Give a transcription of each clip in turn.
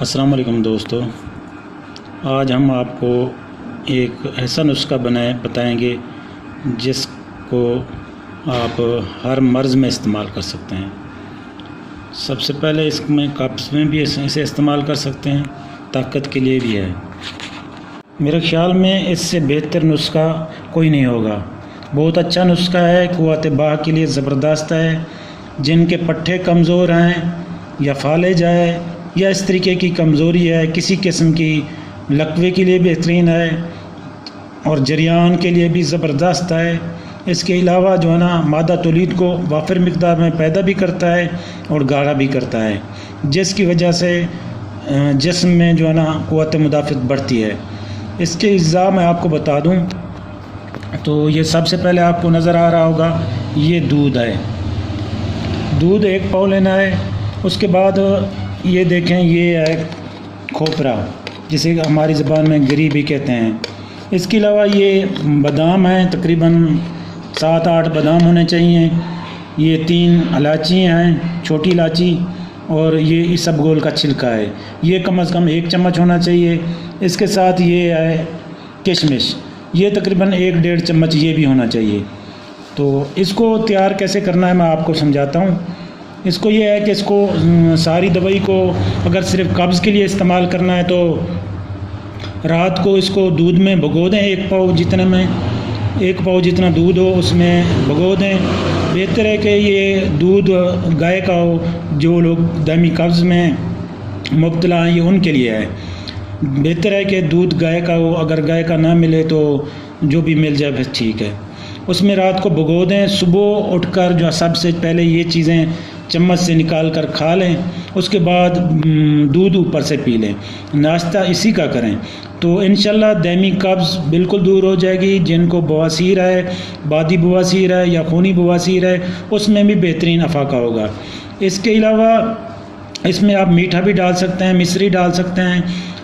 अस्सलाम वालेकुम दोस्तों। आज हम आपको एक ऐसा नुस्खा बताएंगे जिसको आप हर मर्ज़ में इस्तेमाल कर सकते हैं। सबसे पहले इसमें कब्ज़ में भी इसे इस्तेमाल कर सकते हैं, ताकत के लिए भी है। मेरे ख़्याल में इससे बेहतर नुस्खा कोई नहीं होगा। बहुत अच्छा नुस्खा है, क़ुव्वत बाह के लिए ज़बरदस्त है। जिनके पट्ठे कमज़ोर हैं या फालिज है या इस तरीके की कमज़ोरी है, किसी किस्म की लकवे के लिए बेहतरीन है और जरियान के लिए भी ज़बरदस्त है। इसके अलावा जो है ना, मादा तौलीद को वाफिर मिक़दार में पैदा भी करता है और गाढ़ा भी करता है, जिसकी वजह से जिस्म में जो है ना क़ुव्वत मुदाफ़त बढ़ती है। इसके अज्जा मैं आपको बता दूं तो ये सबसे पहले आपको नज़र आ रहा होगा, ये दूध है। दूध 1 पाव लेना है। उसके बाद ये देखें, ये है खोपरा, जिसे हमारी ज़बान में गिरी भी कहते हैं। इसके अलावा ये बादाम हैं, तकरीबन 7-8 बादाम होने चाहिए। ये 3 इलायची हैं, छोटी इलायची, और ये इसबगोल का छिलका है। ये कम से कम 1 चम्मच होना चाहिए। इसके साथ ये है किशमिश, ये तकरीबन 1-1.5 चम्मच ये भी होना चाहिए। तो इसको तैयार कैसे करना है मैं आपको समझाता हूँ। इसको ये है कि इसको सारी दवाई को अगर सिर्फ कब्ज़ के लिए इस्तेमाल करना है तो रात को इसको दूध में भिगो दें। 1 पाव जितने में 1 पाव जितना दूध हो उसमें भिगो दें। बेहतर है कि ये दूध गाय का हो। जो लोग दायमी कब्ज़ में मुब्तला हैं, ये उनके लिए है। बेहतर है कि दूध गाय का हो। अगर गाय का ना मिले तो जो भी मिल जाए बस ठीक है। उसमें रात को भिगो दें। सुबह उठकर जो सबसे पहले ये चीज़ें चम्मच से निकाल कर खा लें। उसके बाद दूध ऊपर से पी लें। नाश्ता इसी का करें तो इंशाल्लाह दायमी कब्ज़ बिल्कुल दूर हो जाएगी। जिनको बवासीर है, बादी बवासीर है या खूनी बवासीर है, उसमें भी बेहतरीन अफाका होगा। इसके अलावा इसमें आप मीठा भी डाल सकते हैं, मिश्री डाल सकते हैं।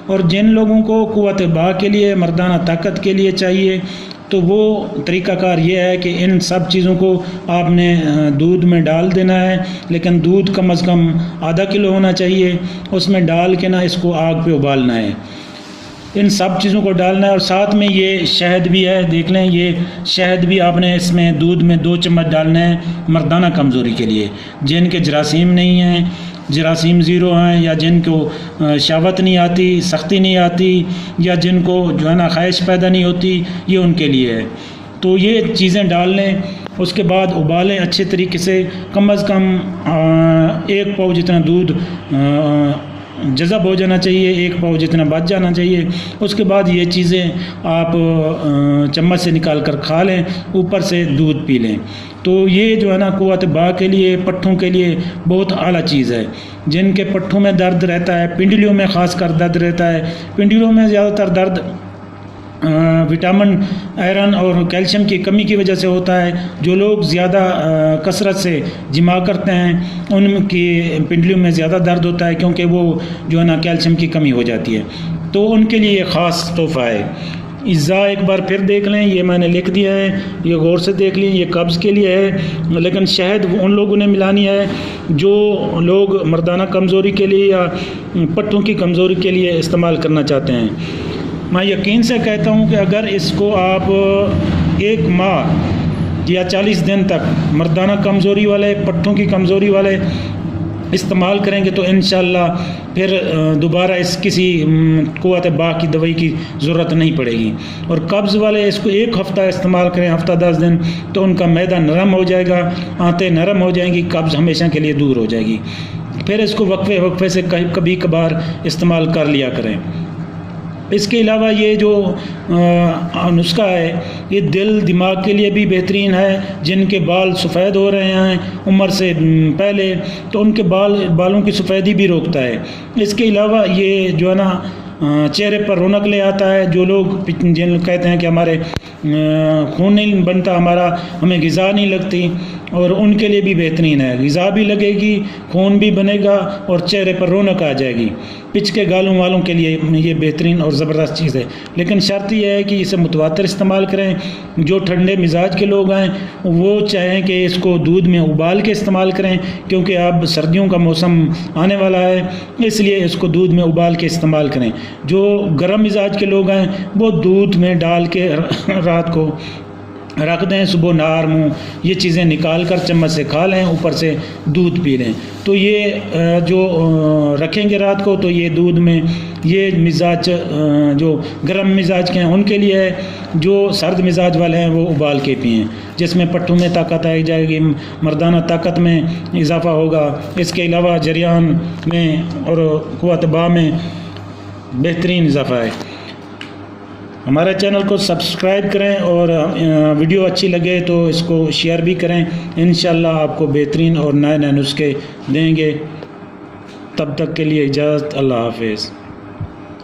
और जिन लोगों को क़ुव्वत बाह के लिए, मर्दाना ताकत के लिए चाहिए, तो वो तरीक़ाकार ये है कि इन सब चीज़ों को आपने दूध में डाल देना है। लेकिन दूध कम से कम आधा किलो होना चाहिए। उसमें डाल के ना इसको आग पे उबालना है। इन सब चीज़ों को डालना है। और साथ में ये शहद भी है, देख लें, ये शहद भी आपने इसमें दूध में 2 चम्मच डालना है, मर्दाना कमज़ोरी के लिए। जिनके जरासीम नहीं हैं, जरासीम ज़ीरो हैं, या जिनको शहवत नहीं आती, सख्ती नहीं आती, या जिनको जो है ना ख्वाहिश पैदा नहीं होती, ये उनके लिए है। तो ये चीज़ें डाल लें। उसके बाद उबालें अच्छे तरीके से। कम 1 पाव जितना दूध जज़ब हो जाना चाहिए, 1 पाव जितना बच जाना चाहिए। उसके बाद ये चीज़ें आप चम्मच से निकाल कर खा लें, ऊपर से दूध पी लें। तो ये जो है ना क़ुव्वत बाह के लिए, पट्ठों के लिए बहुत आला चीज़ है। जिनके पट्ठों में दर्द रहता है, पिंडलियों में ख़ासकर दर्द रहता है, पिंडलियों में ज़्यादातर दर्द विटामिन, आयरन और कैल्शियम की कमी की वजह से होता है। जो लोग ज़्यादा कसरत से जिमा करते हैं, उनकी पिंडलियों में ज़्यादा दर्द होता है, क्योंकि वो जो है ना कैल्शियम की कमी हो जाती है। तो उनके लिए ख़ास तोहफ़ा है। इज़्ज़ा एक बार फिर देख लें, ये मैंने लिख दिया है, ये गौर से देख लें। ये कब्ज़ के लिए है, लेकिन शहद उन लोगों ने मिलानी है जो लोग मर्दाना कमज़ोरी के लिए या पट्टों की कमज़ोरी के लिए इस्तेमाल करना चाहते हैं। मैं यकीन से कहता हूँ कि अगर इसको आप 1 माह या 40 दिन तक मर्दाना कमज़ोरी वाले, पट्टों की कमज़ोरी वाले इस्तेमाल करेंगे तो इंशाल्लाह फिर दोबारा इस किसी क़ुव्वत बाह की दवाई की ज़रूरत नहीं पड़ेगी। और कब्ज़ वाले इसको 1 हफ़्ता इस्तेमाल करें, हफ़्ता 10 दिन, तो उनका मैदा नरम हो जाएगा, आंतें नरम हो जाएंगी, कब्ज़ हमेशा के लिए दूर हो जाएगी। फिर इसको वक्फे से कभी कभार इस्तेमाल कर लिया करें। इसके अलावा ये जो नुस्खा है, ये दिल दिमाग के लिए भी बेहतरीन है। जिनके बाल सफ़ेद हो रहे हैं उम्र से पहले, तो उनके बालों की सफ़ेदी भी रोकता है। इसके अलावा ये जो है ना चेहरे पर रौनक ले आता है। जो लोग जिन कहते हैं कि हमारे खून नहीं बनता, हमारा हमें ग़िज़ा नहीं लगती, और उनके लिए भी बेहतरीन है। ग़िज़ा भी लगेगी, खून भी बनेगा और चेहरे पर रौनक आ जाएगी। पिच के गालों वालों के लिए ये बेहतरीन और ज़बरदस्त चीज़ है। लेकिन शर्त यह है कि इसे मुतवातिर इस्तेमाल करें। जो ठंडे मिजाज के लोग हैं वो चाहें कि इसको दूध में उबाल के इस्तेमाल करें, क्योंकि अब सर्दियों का मौसम आने वाला है, इसलिए इसको दूध में उबाल के इस्तेमाल करें। जो गर्म मिजाज के लोग हैं वो दूध में डाल के रात को रख दें, सुबह नहार मुँह ये चीज़ें निकाल कर चम्मच से खा लें, ऊपर से दूध पी लें। तो ये जो रखेंगे रात को तो ये दूध में ये मिजाज जो गर्म मिजाज के हैं उनके लिए है। जो सर्द मिजाज वाले हैं वो उबाल के पिएँ, जिसमें पट्टों में ताकत आई जाएगी, मर्दाना ताकत में इजाफ़ा होगा। इसके अलावा जरियान में और क़ुव्वत बा में बेहतरीन इजाफ़ा है। हमारे चैनल को सब्सक्राइब करें और वीडियो अच्छी लगे तो इसको शेयर भी करें। इंशाल्लाह आपको बेहतरीन और नए नए नुस्खे देंगे। तब तक के लिए इजाज़त, अल्लाह हाफ़िज़।